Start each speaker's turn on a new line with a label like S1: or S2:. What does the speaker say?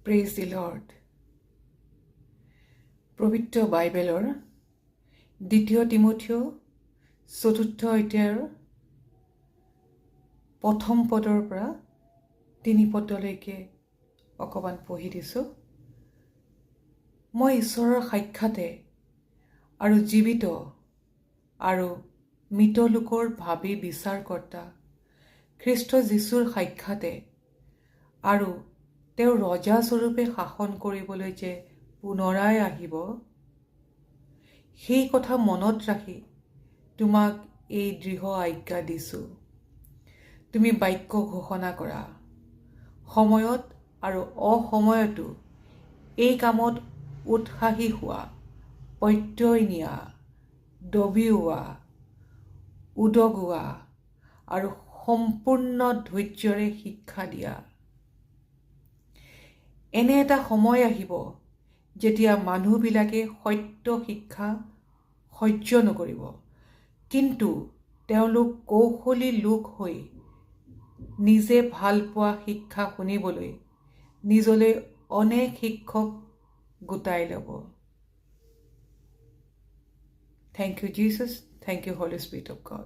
S1: Praise দি lord. পবিত্ৰ বাইবেলৰ 2 তিমথিয় 4 অধ্যায়ৰ 1 পদৰ পৰা 3 পদলৈকে অকণমান পঢ়ি দিছোঁ। মই ঈশ্বৰৰ সাক্ষাতে আৰু জীৱিত আৰু মৃত লোকৰ ভাবি বিচাৰকৰ্তা খ্ৰীষ্ট যীশুৰ সাক্ষাতে আৰু তেওঁ ৰজাস্বৰূপে শাসন কৰিবলৈ যে পুনৰাই আহিব, সেই কথা মনত ৰাখি তোমাক এই দৃঢ় আজ্ঞা দিছোঁ। তুমি বাক্য ঘোষণা কৰা, সময়ত আৰু অসময়তো এই কামত উৎসাহী হোৱা, প্ৰত্যয় নিয়া, দবিওৱা, উদগোৱা আৰু সম্পূৰ্ণ ধৈৰ্যৰে শিক্ষা দিয়া। এনে এটা সময় আহিব যেতিয়া মানুহবিলাকে সত্য শিক্ষা সহ্য নকৰিব, কিন্তু তেওঁলোক কৌশলী লোক হৈ নিজে ভাল পোৱা শিক্ষা শুনিবলৈ নিজলৈ অনেক শিক্ষক গোটাই ল'ব। Thank you, Jesus. Thank you, Holy Spirit of God.